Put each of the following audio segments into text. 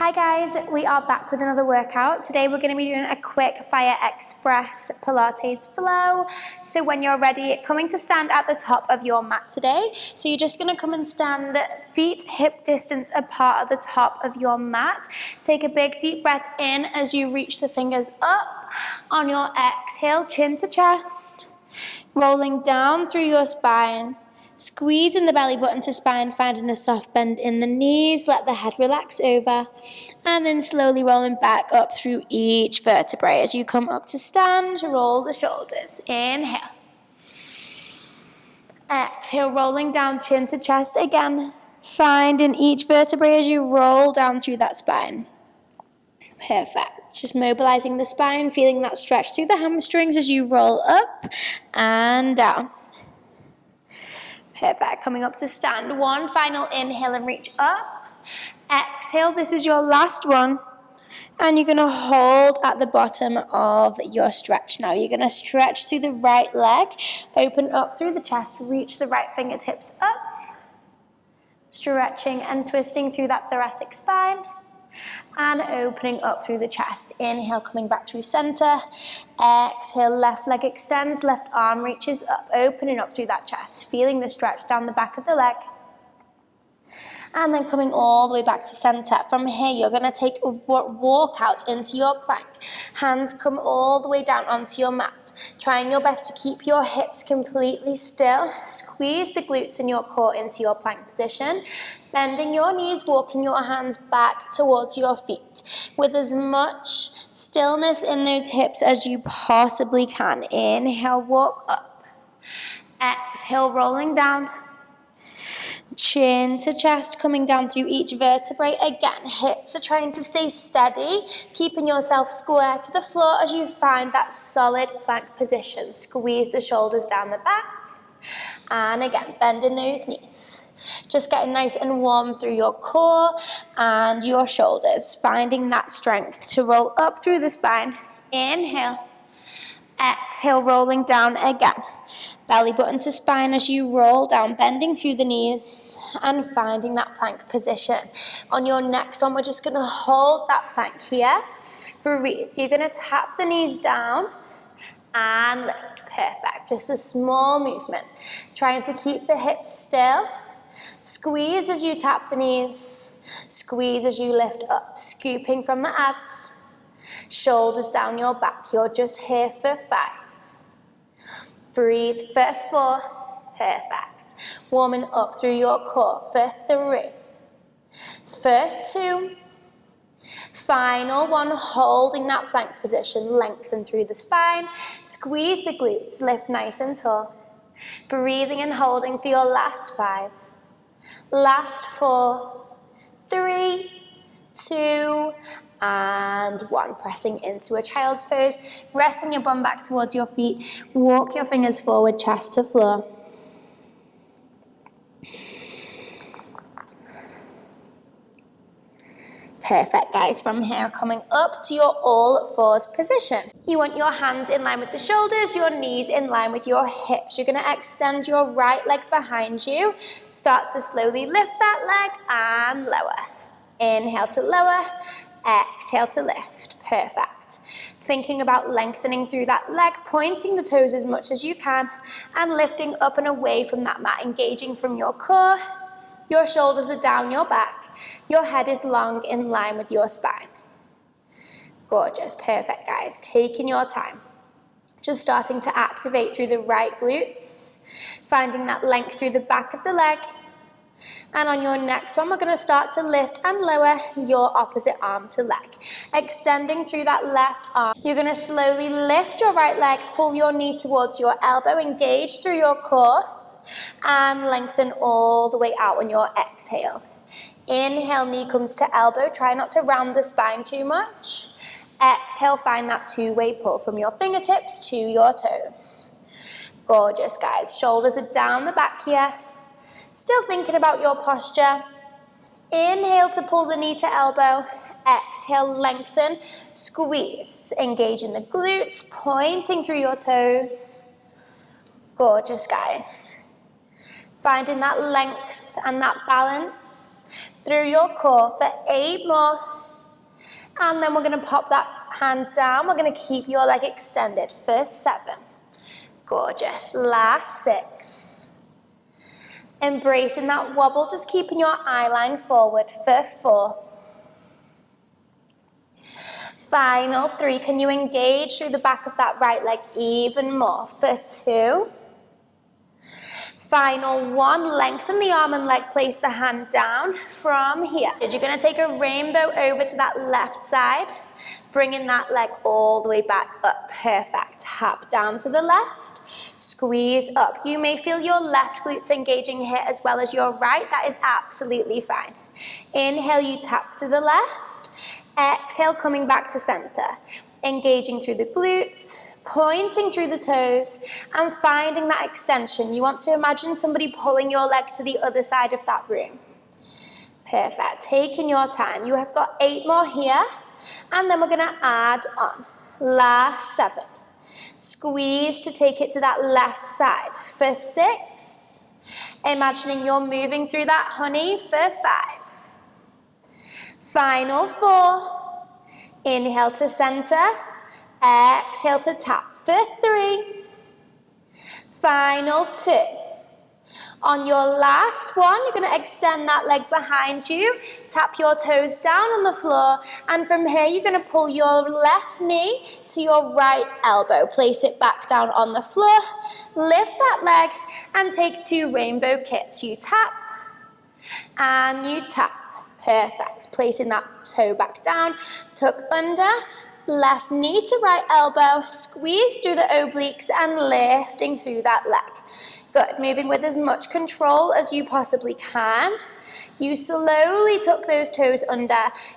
Hi guys, we are back with another workout. Today we're going to be doing a quick fire express Pilates flow. So when you're ready, coming to stand at the top of your mat today. So you're just going to come and stand feet hip distance apart at the top of your mat. Take a big deep breath in as you reach the fingers up. On your exhale, chin to chest, rolling down through your spine. Squeezing the belly button to spine, finding a soft bend in the knees, let the head relax over, and then slowly rolling back up through each vertebrae. As you come up to stand, roll the shoulders. Inhale. Exhale, rolling down chin to chest again. Finding each vertebrae as you roll down through that spine. Perfect. Just mobilizing the spine, feeling that stretch through the hamstrings as you roll up and down. Perfect. Coming up to stand. One final inhale and reach up. Exhale. This is your last one. And you're going to hold at the bottom of your stretch now. You're going to stretch through the right leg. Open up through the chest. Reach the right fingertips up. Stretching and twisting through that thoracic spine. And opening up through the chest. Inhale, coming back through center. Exhale, left leg extends, left arm reaches up, opening up through that chest, feeling the stretch down the back of the leg. And then coming all the way back to center. From here, you're going to take a walk out into your plank. Hands come all the way down onto your mat. Trying your best to keep your hips completely still. Squeeze the glutes and your core into your plank position. Bending your knees, walking your hands back towards your feet. With as much stillness in those hips as you possibly can. Inhale, walk up. Exhale, rolling down. Chin to chest, coming down through each vertebrae. Again, hips are trying to stay steady, keeping yourself square to the floor as you find that solid plank position. Squeeze the shoulders down the back. And again, bending those knees. Just getting nice and warm through your core and your shoulders. Finding that strength to roll up through the spine. Inhale. Exhale, rolling down again. Belly button to spine as you roll down, bending through the knees and finding that plank position. On your next one, we're just going to hold that plank here. Breathe. You're going to tap the knees down and lift. Perfect. Just a small movement. Trying to keep the hips still. Squeeze as you tap the knees. Squeeze as you lift up, scooping from the abs. Shoulders down your back. You're just here for 5. Breathe for 4. Perfect. Warming up through your core for 3. For 2. Final one, holding that plank position. Lengthen through the spine. Squeeze the glutes. Lift nice and tall. Breathing and holding for your last 5. Last 4. 3, 2, and 1. Pressing into a child's pose. Resting your bum back towards your feet. Walk your fingers forward, chest to floor. Perfect, guys. From here, coming up to your all fours position. You want your hands in line with the shoulders, your knees in line with your hips. You're going to extend your right leg behind you. Start to slowly lift that leg and lower. Inhale to lower. Exhale to lift. Perfect. Thinking about lengthening through that leg, pointing the toes as much as you can, and lifting up and away from that mat, engaging from your core. Your shoulders are down your back. Your head is long in line with your spine. Gorgeous. Perfect, guys. Taking your time. Just starting to activate through the right glutes. Finding that length through the back of the leg. And on your next one, we're going to start to lift and lower your opposite arm to leg. Extending through that left arm. You're going to slowly lift your right leg, pull your knee towards your elbow, engage through your core, and lengthen all the way out on your exhale. Inhale, knee comes to elbow. Try not to round the spine too much. Exhale, find that 2-way pull from your fingertips to your toes. Gorgeous, guys. Shoulders are down the back here. Still thinking about your posture. Inhale to pull the knee to elbow. Exhale, lengthen, squeeze. Engage in the glutes, pointing through your toes. Gorgeous, guys. Finding that length and that balance through your core for 8 more. And then we're gonna pop that hand down. We're gonna keep your leg extended for 7. Gorgeous. Last 6. Embracing that wobble, just keeping your eye line forward for 4. Final 3. Can you engage through the back of that right leg even more for 2? Final 1, lengthen the arm and leg, place the hand down from here. You're gonna take a rainbow over to that left side, bringing that leg all the way back up. Perfect. Tap down to the left, squeeze up. You may feel your left glutes engaging here as well as your right. That is absolutely fine. Inhale, you tap to the left. Exhale, coming back to center. Engaging through the glutes, pointing through the toes, and finding that extension. You want to imagine somebody pulling your leg to the other side of that room. Perfect. Taking your time. You have got 8 more here, and then we're gonna add on. Last 7. Squeeze to take it to that left side for 6. Imagining you're moving through that honey for 5. Final 4. Inhale to center. Exhale to tap for 3. Final 2. On your last one, you're going to extend that leg behind you, tap your toes down on the floor, and from here you're going to pull your left knee to your right elbow. Place it back down on the floor, lift that leg, and take 2 rainbow kicks. You tap, and you tap. Perfect. Placing that toe back down, tuck under, left knee to right elbow, squeeze through the obliques and lifting through that leg. Good. Moving with as much control as you possibly can. You slowly tuck those toes under.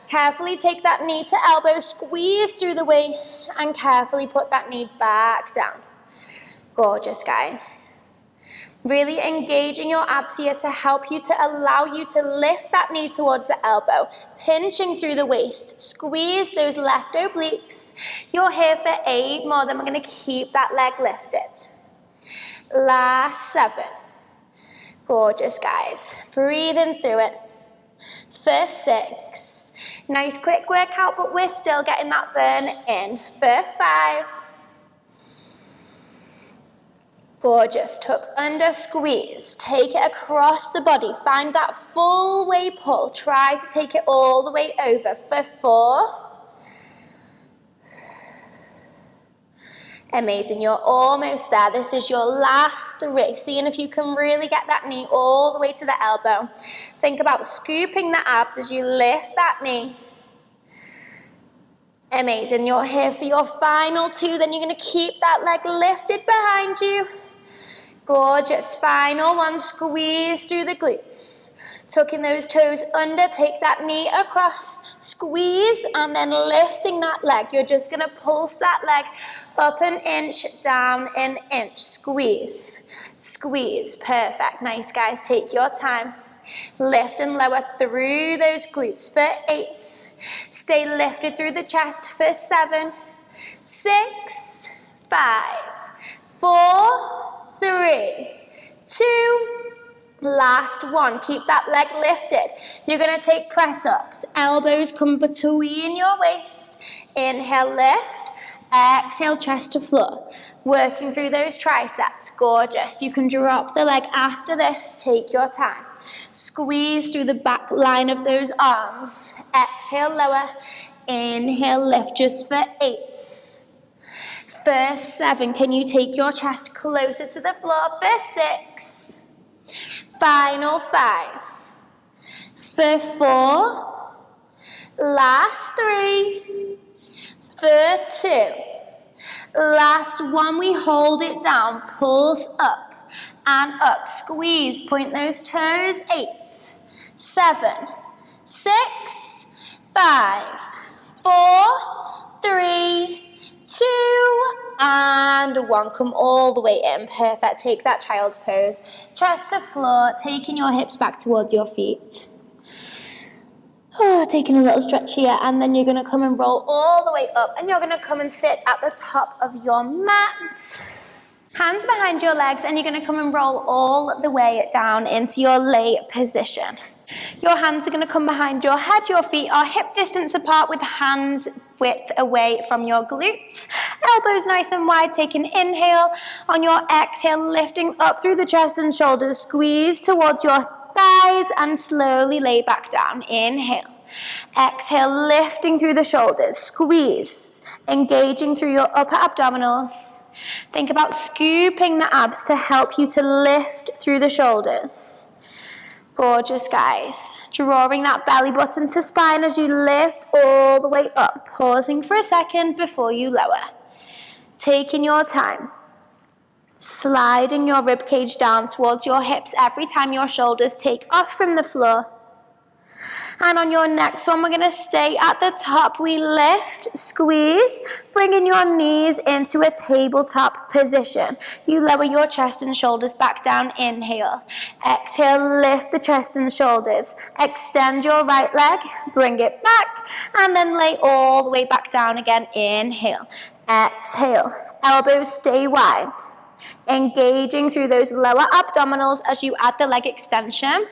Carefully take that knee to elbow, squeeze through the waist, and carefully put that knee back down. Gorgeous, guys. Really engaging your abs here to help you, to allow you to lift that knee towards the elbow, pinching through the waist, squeeze those left obliques. You're here for 8 more, then we're gonna keep that leg lifted. Last 7. Gorgeous, guys. Breathing through it for 6. Nice quick workout, but we're still getting that burn in for 5. Gorgeous. Tuck under, squeeze. Take it across the body. Find that full way pull. Try to take it all the way over for 4. Amazing. You're almost there. This is your last 3. Seeing if you can really get that knee all the way to the elbow. Think about scooping the abs as you lift that knee. Amazing. You're here for your final 2. Then you're going to keep that leg lifted behind you. Gorgeous. Final 1, squeeze through the glutes. Tucking those toes under, take that knee across, squeeze, and then lifting that leg. You're just gonna pulse that leg up an inch, down an inch. Squeeze, squeeze. Perfect. Nice, guys. Take your time. Lift and lower through those glutes for 8. Stay lifted through the chest for 7, 6, 5, 4, 3, 2, last 1. Keep that leg lifted. You're going to take press-ups. Elbows come between your waist. Inhale, lift. Exhale, chest to floor. Working through those triceps. Gorgeous. You can drop the leg after this. Take your time. Squeeze through the back line of those arms. Exhale, lower. Inhale, lift just for 8. For 7, can you take your chest closer to the floor for 6? Final 5. For 4. Last 3. For 2. Last 1, we hold it down. Pulse up and up. Squeeze, point those toes. 8, 7, 6, 5, 4, 3, 2, and 1. Come all the way in. Perfect. Take that child's pose. Chest to floor, taking your hips back towards your feet. Taking a little stretch here, and then you're going to come and roll all the way up, and you're going to come and sit at the top of your mat. Hands behind your legs, and you're going to come and roll all the way down into your lay position. Your hands are going to come behind your head. Your feet are hip distance apart with hands width away from your glutes. Elbows nice and wide. Take an inhale. On your exhale, lifting up through the chest and shoulders. Squeeze towards your thighs and slowly lay back down. Inhale. Exhale, lifting through the shoulders. Squeeze. Engaging through your upper abdominals. Think about scooping the abs to help you to lift through the shoulders. Gorgeous, guys. Drawing that belly button to spine as you lift all the way up. Pausing for a second before you lower. Taking your time. Sliding your rib cage down towards your hips every time your shoulders take off from the floor. And on your next one, we're going to stay at the top. We lift, squeeze, bringing your knees into a tabletop position. You lower your chest and shoulders back down. Inhale. Exhale, lift the chest and shoulders. Extend your right leg, bring it back, and then lay all the way back down again. Inhale. Exhale. Elbows stay wide. Engaging through those lower abdominals as you add the leg extension.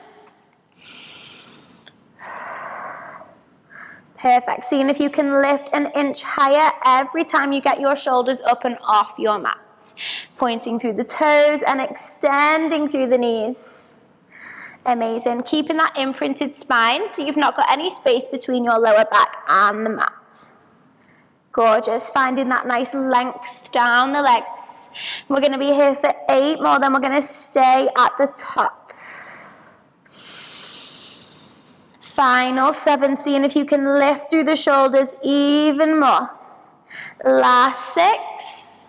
Perfect. Seeing if you can lift an inch higher every time you get your shoulders up and off your mats. Pointing through the toes and extending through the knees. Amazing. Keeping that imprinted spine so you've not got any space between your lower back and the mat. Gorgeous. Finding that nice length down the legs. We're going to be here for 8 more, then we're going to stay at the top. Final 7, seeing if you can lift through the shoulders even more. Last 6.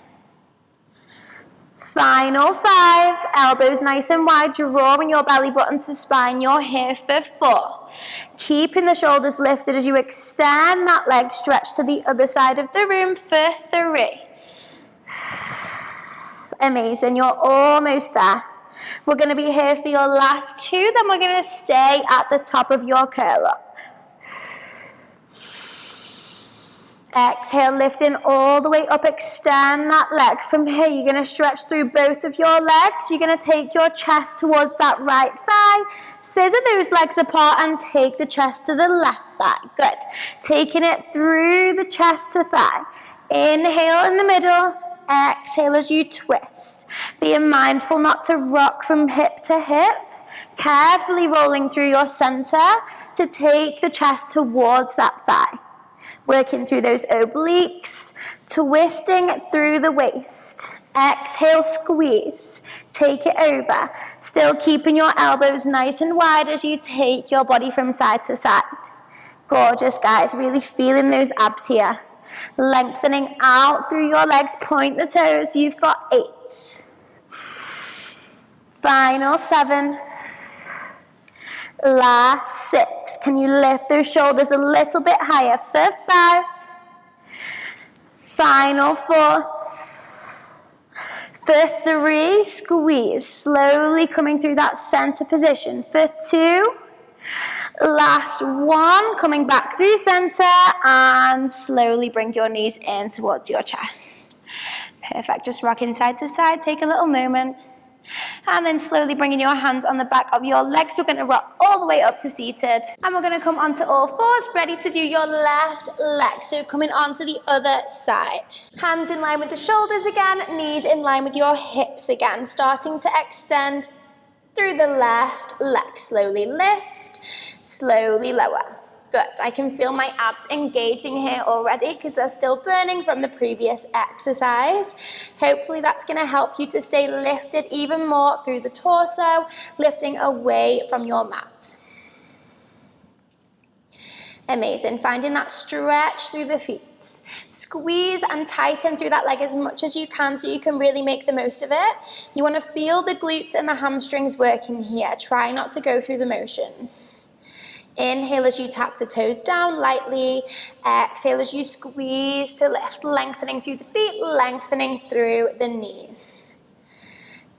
Final 5. Elbows nice and wide, drawing your belly button to spine. You're here for 4. Keeping the shoulders lifted as you extend that leg, stretch to the other side of the room for 3. Amazing, you're almost there. We're going to be here for your last 2, then we're going to stay at the top of your curl up. Exhale, lifting all the way up, extend that leg. From here, you're going to stretch through both of your legs. You're going to take your chest towards that right thigh, scissor those legs apart and take the chest to the left thigh. Good. Taking it through the chest to thigh. Inhale in the middle. Exhale as you twist. Being mindful not to rock from hip to hip. Carefully rolling through your center to take the chest towards that thigh. Working through those obliques. Twisting through the waist. Exhale, squeeze. Take it over. Still keeping your elbows nice and wide as you take your body from side to side. Gorgeous, guys. Really feeling those abs here. Lengthening out through your legs, point the toes. You've got 8. Final 7. Last 6. Can you lift those shoulders a little bit higher for 5? Final 4. For 3, squeeze. Slowly coming through that center position. For 2. Last 1, coming back through center and slowly bring your knees in towards your chest. Perfect, just rocking side to side, take a little moment. And then slowly bringing your hands on the back of your legs. We're going to rock all the way up to seated. And we're going to come onto all fours, ready to do your left leg. So coming onto the other side. Hands in line with the shoulders again, knees in line with your hips again. Starting to extend through the left leg. Slowly lift, slowly lower. Good. I can feel my abs engaging here already because they're still burning from the previous exercise. Hopefully that's going to help you to stay lifted even more through the torso, lifting away from your mat. Amazing. Finding that stretch through the feet. Squeeze and tighten through that leg as much as you can so you can really make the most of it. You want to feel the glutes and the hamstrings working here. Try not to go through the motions. Inhale as you tap the toes down lightly. Exhale as you squeeze to lift, lengthening through the feet, lengthening through the knees.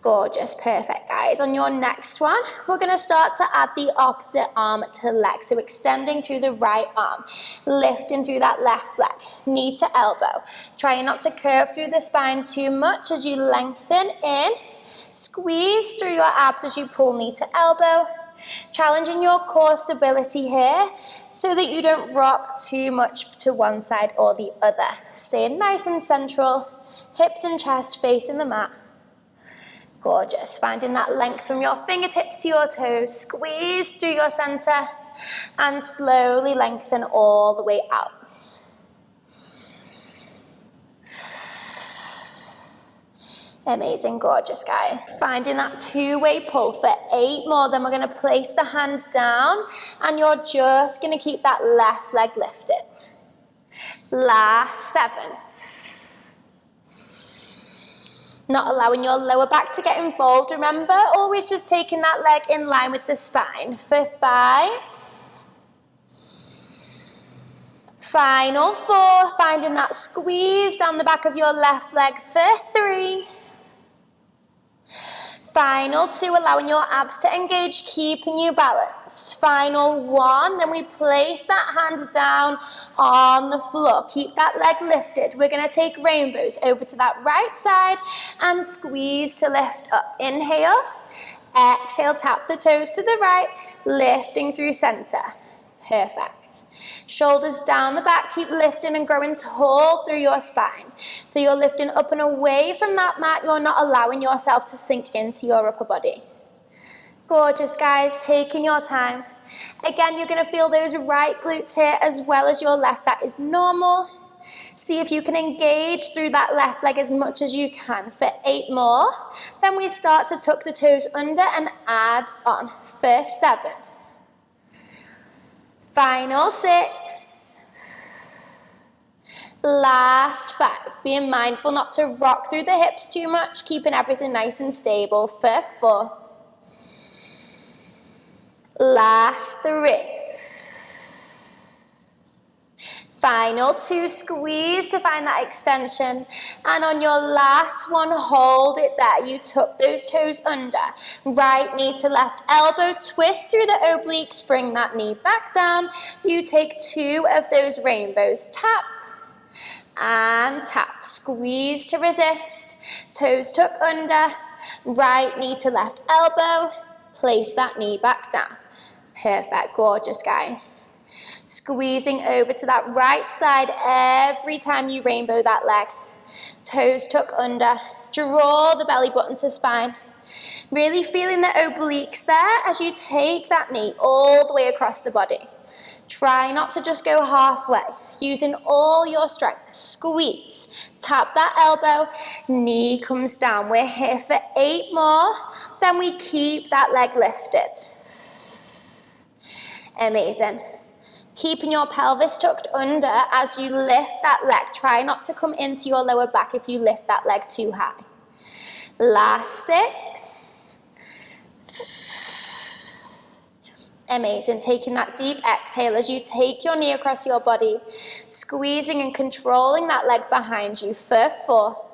Gorgeous, perfect, guys. On your next one, we're going to start to add the opposite arm to leg. So extending through the right arm, lifting through that left leg, knee to elbow. Trying not to curve through the spine too much as you lengthen in. Squeeze through your abs as you pull knee to elbow. Challenging your core stability here so that you don't rock too much to one side or the other. Staying nice and central, hips and chest facing the mat. Gorgeous. Finding that length from your fingertips to your toes. Squeeze through your center and slowly lengthen all the way out. Amazing, gorgeous, guys. Finding that two-way pull for 8 more. Then we're going to place the hand down and you're just going to keep that left leg lifted. Last 7. Not allowing your lower back to get involved. Remember, always just taking that leg in line with the spine. For 5. Final 4. Finding that squeeze down the back of your left leg. For 3. Final 2, allowing your abs to engage, keeping you balanced. Final 1, then we place that hand down on the floor. Keep that leg lifted. We're going to take rainbows over to that right side and squeeze to lift up. Inhale, exhale, tap the toes to the right, lifting through center. Perfect. Shoulders down the back, keep lifting and growing tall through your spine. So you're lifting up and away from that mat, you're not allowing yourself to sink into your upper body. Gorgeous, guys, taking your time. Again, you're going to feel those right glutes here as well as your left, that is normal. See if you can engage through that left leg as much as you can for 8 more. Then we start to tuck the toes under and add on for 7. Final 6. Last 5. Being mindful not to rock through the hips too much, keeping everything nice and stable for 4. Last 3. Final 2, squeeze to find that extension. And on your last one, hold it there. You tuck those toes under. Right knee to left elbow, twist through the obliques, bring that knee back down. You take 2 of those rainbows. Tap and tap. Squeeze to resist. Toes tuck under. Right knee to left elbow. Place that knee back down. Perfect, gorgeous, guys. Squeezing over to that right side every time you rainbow that leg. Toes tuck under. Draw the belly button to spine. Really feeling the obliques there as you take that knee all the way across the body. Try not to just go halfway. Using all your strength. Squeeze. Tap that elbow. Knee comes down. We're here for 8 more. Then we keep that leg lifted. Amazing. Keeping your pelvis tucked under as you lift that leg. Try not to come into your lower back if you lift that leg too high. Last 6. Amazing. Taking that deep exhale as you take your knee across your body. Squeezing and controlling that leg behind you for 4.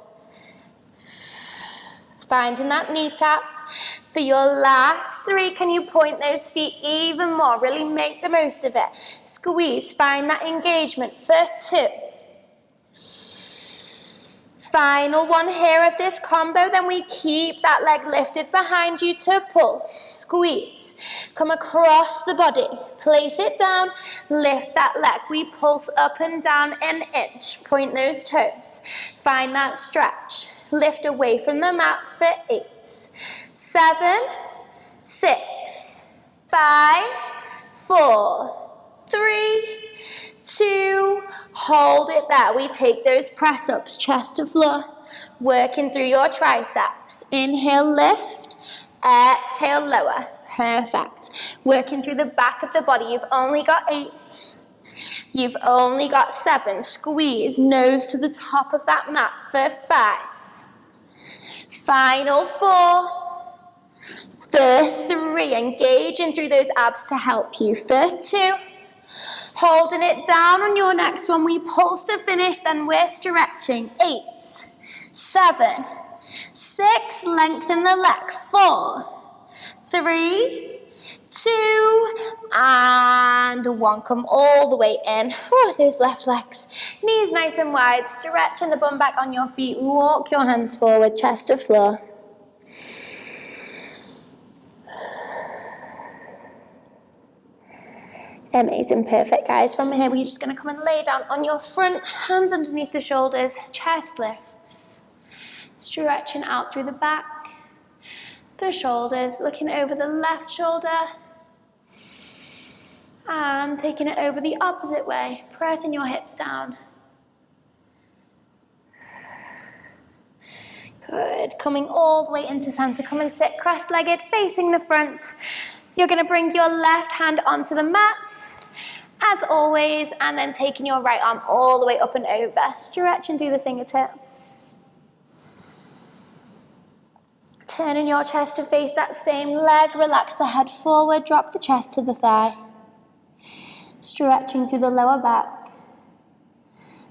Finding that knee tap. For your last 3, can you point those feet even more? Really make the most of it. Squeeze, find that engagement for 2. Final one here of this combo, then we keep that leg lifted behind you to pulse. Squeeze, come across the body, place it down, lift that leg. We pulse up and down an inch, point those toes. Find that stretch, lift away from the mat for 8. 7, 6, 5, 4, 3, 2, hold it there. We take those press ups, chest to floor, working through your triceps. Inhale, lift, exhale, lower. Perfect. Working through the back of the body. You've only got 8. You've only got 7. Squeeze, nose to the top of that mat for 5. Final 4. For 3, engaging through those abs to help you. For 2, holding it down on your next one. We pulse to finish, then we're stretching. 8, 7, 6, lengthen the leg. 4, 3, 2, and 1. Come all the way in. Those left legs. Knees nice and wide. Stretching the bum back on your feet. Walk your hands forward, chest to floor. Amazing, perfect, guys. From here, we're just gonna come and lay down on your front, hands underneath the shoulders, chest lifts. Stretching out through the back, the shoulders, looking over the left shoulder, and taking it over the opposite way, pressing your hips down. Good, coming all the way into center. Come and sit cross-legged, facing the front. You're gonna bring your left hand onto the mat, as always, and then taking your right arm all the way up and over, stretching through the fingertips. Turning your chest to face that same leg, relax the head forward, drop the chest to the thigh. Stretching through the lower back.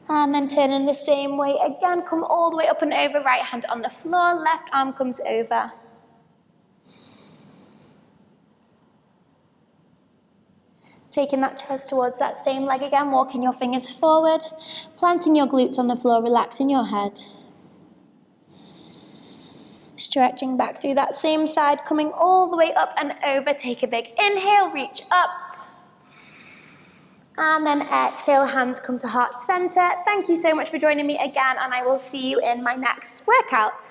And then turning the same way again, come all the way up and over, right hand on the floor, left arm comes over. Taking that chest towards that same leg again, walking your fingers forward, planting your glutes on the floor, relaxing your head. Stretching back through that same side, coming all the way up and over, take a big inhale, reach up. And then exhale, hands come to heart center. Thank you so much for joining me again, and I will see you in my next workout.